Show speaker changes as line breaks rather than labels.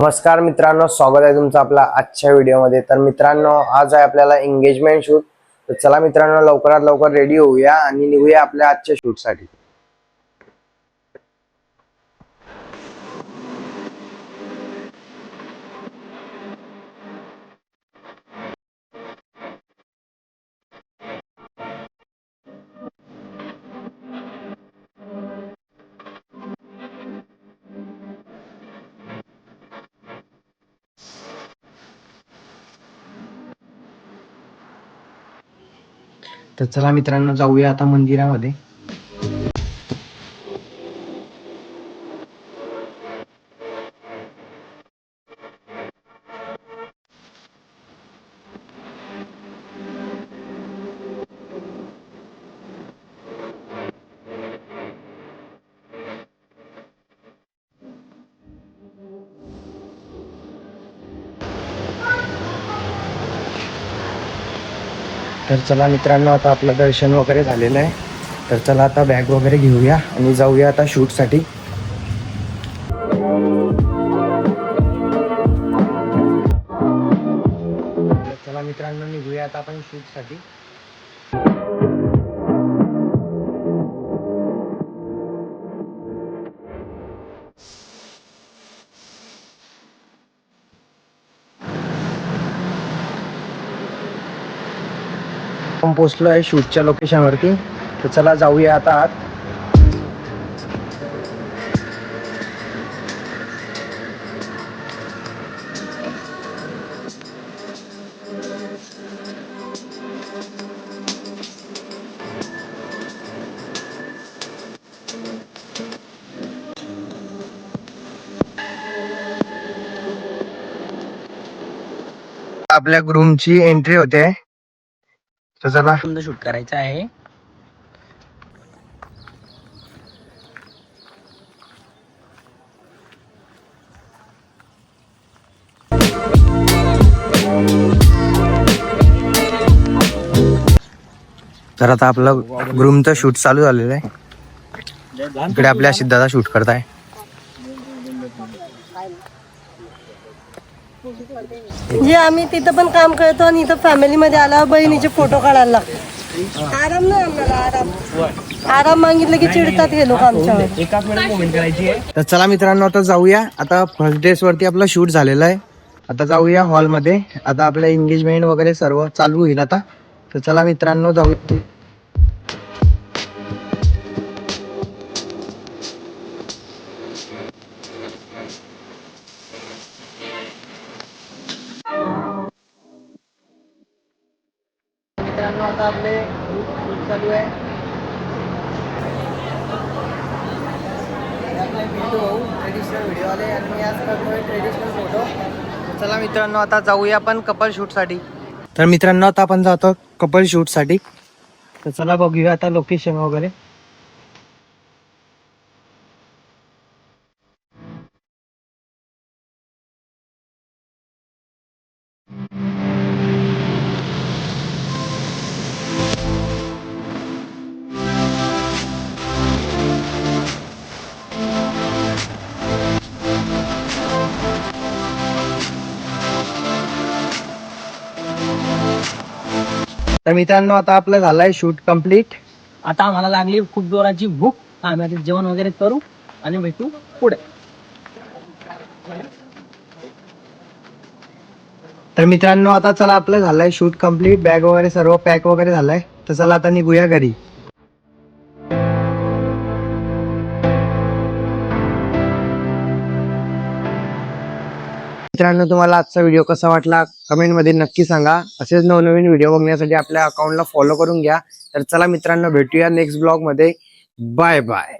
नमस्कार मित्रांनो, स्वागत आहे तुमचं आपला आजच्या व्हिडिओमध्ये। तर मित्रांनो, आज आहे आपल्याला एंगेजमेंट शूट। तर चला मित्रांनो, लवकरात लवकर रेडी होऊया आणि निघूया आपल्या आजच्या शूटसाठी। तर चला मित्रांनो, जाऊया आता मंदिरामध्ये। तर चला मित्रांनो, आता आपलं दर्शन वगैरे झालेलं आहे। तर चला आता बॅग वगैरे घेऊया आणि जाऊया आता शूटसाठी। चला मित्रांनो, निघूया आता आपण शूटसाठी। आपण पोहोचलो आहे शूटच्या लोकेशनवरती। तर चला जाऊया आता आत। आपल्या ग्रूमची एंट्री होते। तर चला
शूट करायचं आहे।
तर आता आपलं ग्रूमचं शूट चालू झालेलं आहे। इकडे आपल्या सिद्धार्थ शूट करताय।
जे आम्ही तिथं पण काम करतो आणि इथं फॅमिली मध्ये आला बहिणीचे फोटो काढायला लागतो। आराम नाही आम्हाला, आराम मागितलं की चिडतात हे लोक आमच्यावर।
एकाच वेळेस कमेंट करायची आहे।
तर चला मित्रांनो, आता जाऊया। आता फर्स्ट डेस वरती आपलं शूट झालेलं आहे। आता जाऊया हॉल मध्ये। आता आपलं एंगेजमेंट वगैरे सर्व चालू होईल आता। तर चला मित्रांनो, जाऊया। मित्रांनो, आता आपले शूट चालू आहे। ट्रेडिशनल व्हिडिओ आले आणि मी आज करतोय ट्रेडिशनल फोटो। चला मित्रांनो, आता जाऊया आपण कपल शूट साठी। तर मित्रांनो, आता आपण जातो कपल शूट साठी। तर चला बघूया आता लोकेशन वगैरे। तर मित्रांनो, आता आपलं झालंय शूट कम्प्लीट।
आता आम्हाला लागली खूप जोराची भूक। आम्ही आता जेवण वगैरे करू आणि भेटू पुढे।
तर मित्रांनो, आता चला आपलं झालंय शूट कम्प्लीट। बॅग वगैरे सर्व पॅक वगैरे झालंय। तर चला आता निघूया घरी। मित्रांनो, तुम्हाला आजचा व्हिडिओ कसा वाटला कमेंट मध्ये नक्की सांगा। असेच नवनवीन व्हिडिओ बघण्यासाठी आपल्या अकाउंटला फॉलो करून घ्या। तर चला मित्रांनो, भेटूया नेक्स्ट ब्लॉग मध्ये। Bye bye.